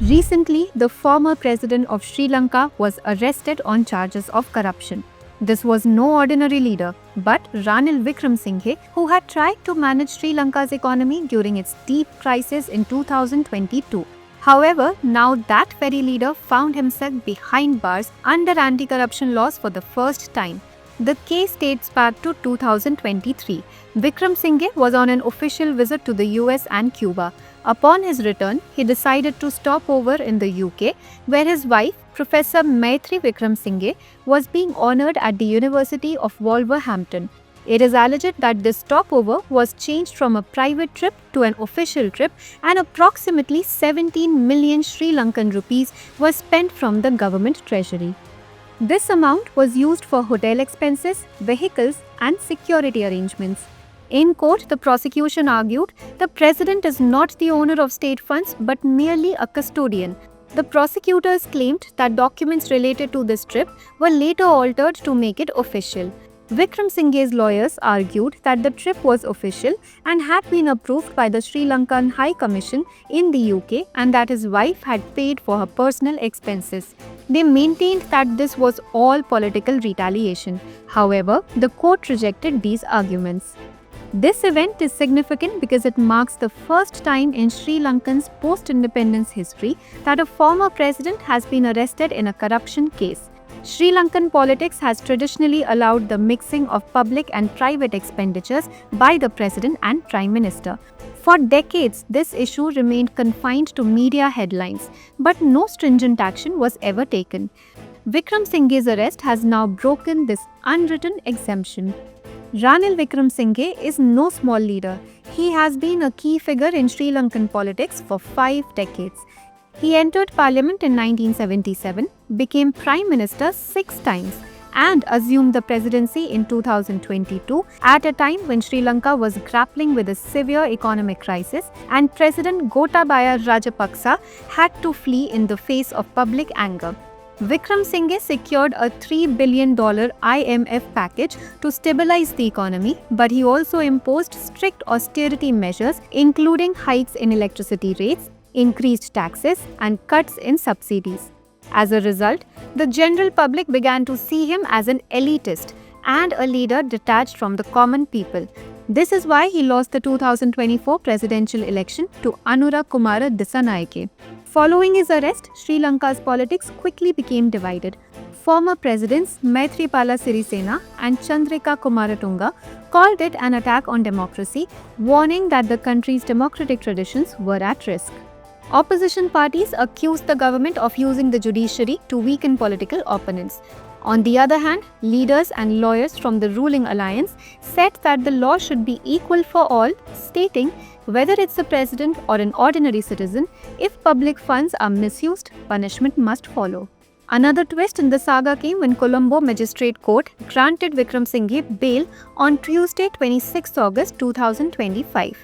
Recently, the former president of Sri Lanka was arrested on charges of corruption. This was no ordinary leader, but Ranil Wickremesinghe, who had tried to manage Sri Lanka's economy during its deep crisis in 2022. However, now that very leader found himself behind bars under anti-corruption laws for the first time. The case dates back to 2023. Wickremesinghe was on an official visit to the US and Cuba. Upon his return, he decided to stop over in the UK, where his wife, Professor Maitri Wickremesinghe, was being honoured at the University of Wolverhampton. It is alleged that this stopover was changed from a private trip to an official trip, and approximately 17 million Sri Lankan rupees was spent from the government treasury. This amount was used for hotel expenses, vehicles, and security arrangements. In court, the prosecution argued the president is not the owner of state funds but merely a custodian. The prosecutors claimed that documents related to this trip were later altered to make it official. Wickremesinghe's lawyers argued that the trip was official and had been approved by the Sri Lankan High Commission in the UK and that his wife had paid for her personal expenses. They maintained that this was all political retaliation. However, the court rejected these arguments. This event is significant because it marks the first time in Sri Lankan's post-independence history that a former president has been arrested in a corruption case. Sri Lankan politics has traditionally allowed the mixing of public and private expenditures by the president and prime minister. For decades, this issue remained confined to media headlines, but no stringent action was ever taken. Wickremesinghe's arrest has now broken this unwritten exemption. Ranil Wickremesinghe is no small leader. He has been a key figure in Sri Lankan politics for 5 decades. He entered parliament in 1977, became prime minister 6 times, and assumed the presidency in 2022 at a time when Sri Lanka was grappling with a severe economic crisis and President Gotabaya Rajapaksa had to flee in the face of public anger. Wickremesinghe secured a $3 billion IMF package to stabilize the economy, but he also imposed strict austerity measures, including hikes in electricity rates, increased taxes, and cuts in subsidies. As a result, the general public began to see him as an elitist and a leader detached from the common people. This is why he lost the 2024 presidential election to Anura Kumara Dissanayake. Following his arrest, Sri Lanka's politics quickly became divided. Former presidents Maithripala Sirisena and Chandrika Kumaratunga called it an attack on democracy, warning that the country's democratic traditions were at risk. Opposition parties accused the government of using the judiciary to weaken political opponents. On the other hand, leaders and lawyers from the ruling alliance said that the law should be equal for all, stating whether it's the president or an ordinary citizen, if public funds are misused, punishment must follow. Another twist in the saga came when Colombo Magistrate Court granted Wickremesinghe bail on Tuesday, 26 August 2025.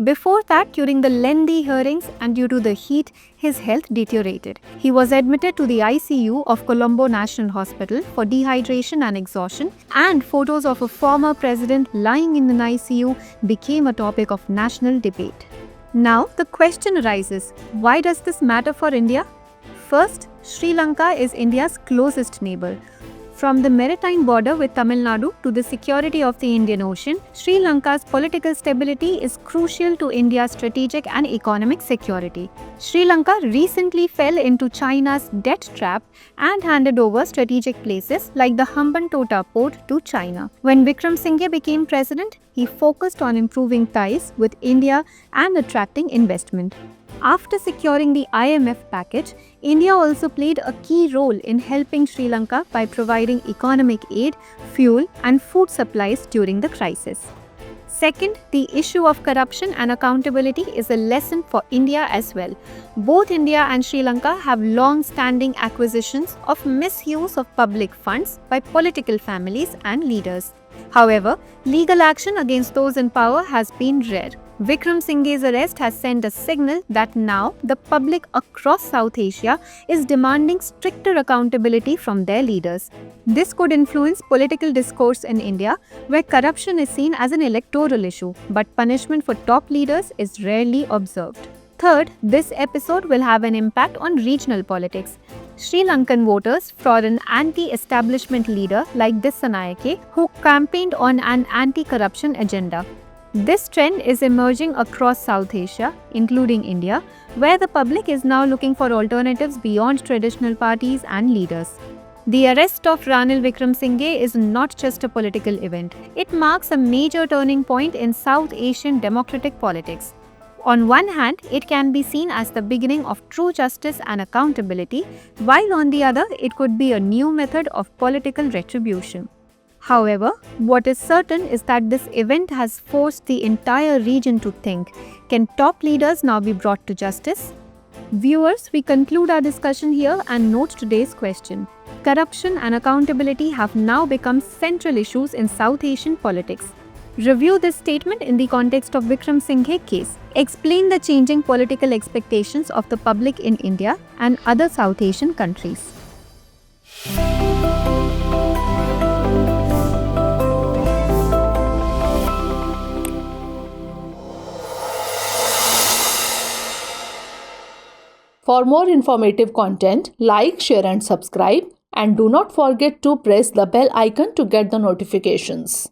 Before that, during the lengthy hearings and due to the heat, his health deteriorated. He was admitted to the ICU of Colombo National Hospital for dehydration and exhaustion, and photos of a former president lying in an ICU became a topic of national debate. Now, the question arises, why does this matter for India? First, Sri Lanka is India's closest neighbor. From the maritime border with Tamil Nadu to the security of the Indian Ocean, Sri Lanka's political stability is crucial to India's strategic and economic security. Sri Lanka recently fell into China's debt trap and handed over strategic places like the Hambantota port to China. When Wickremesinghe became president, he focused on improving ties with India and attracting investment. After securing the IMF package, India also played a key role in helping Sri Lanka by providing economic aid, fuel, and food supplies during the crisis. Second, the issue of corruption and accountability is a lesson for India as well. Both India and Sri Lanka have long-standing accusations of misuse of public funds by political families and leaders. However, legal action against those in power has been rare. Wickremesinghe's arrest has sent a signal that now the public across South Asia is demanding stricter accountability from their leaders. This could influence political discourse in India, where corruption is seen as an electoral issue, but punishment for top leaders is rarely observed. Third, this episode will have an impact on regional politics. Sri Lankan voters for an anti-establishment leader like Dissanayake, who campaigned on an anti-corruption agenda. This trend is emerging across South Asia, including India, where the public is now looking for alternatives beyond traditional parties and leaders. The arrest of Ranil Wickremesinghe is not just a political event. It marks a major turning point in South Asian democratic politics. On one hand, it can be seen as the beginning of true justice and accountability, while on the other, it could be a new method of political retribution. However, what is certain is that this event has forced the entire region to think, can top leaders now be brought to justice? Viewers, we conclude our discussion here and note today's question. Corruption and accountability have now become central issues in South Asian politics. Review this statement in the context of Wickremesinghe case. Explain the changing political expectations of the public in India and other South Asian countries. For more informative content, like, share and subscribe, and do not forget to press the bell icon to get the notifications.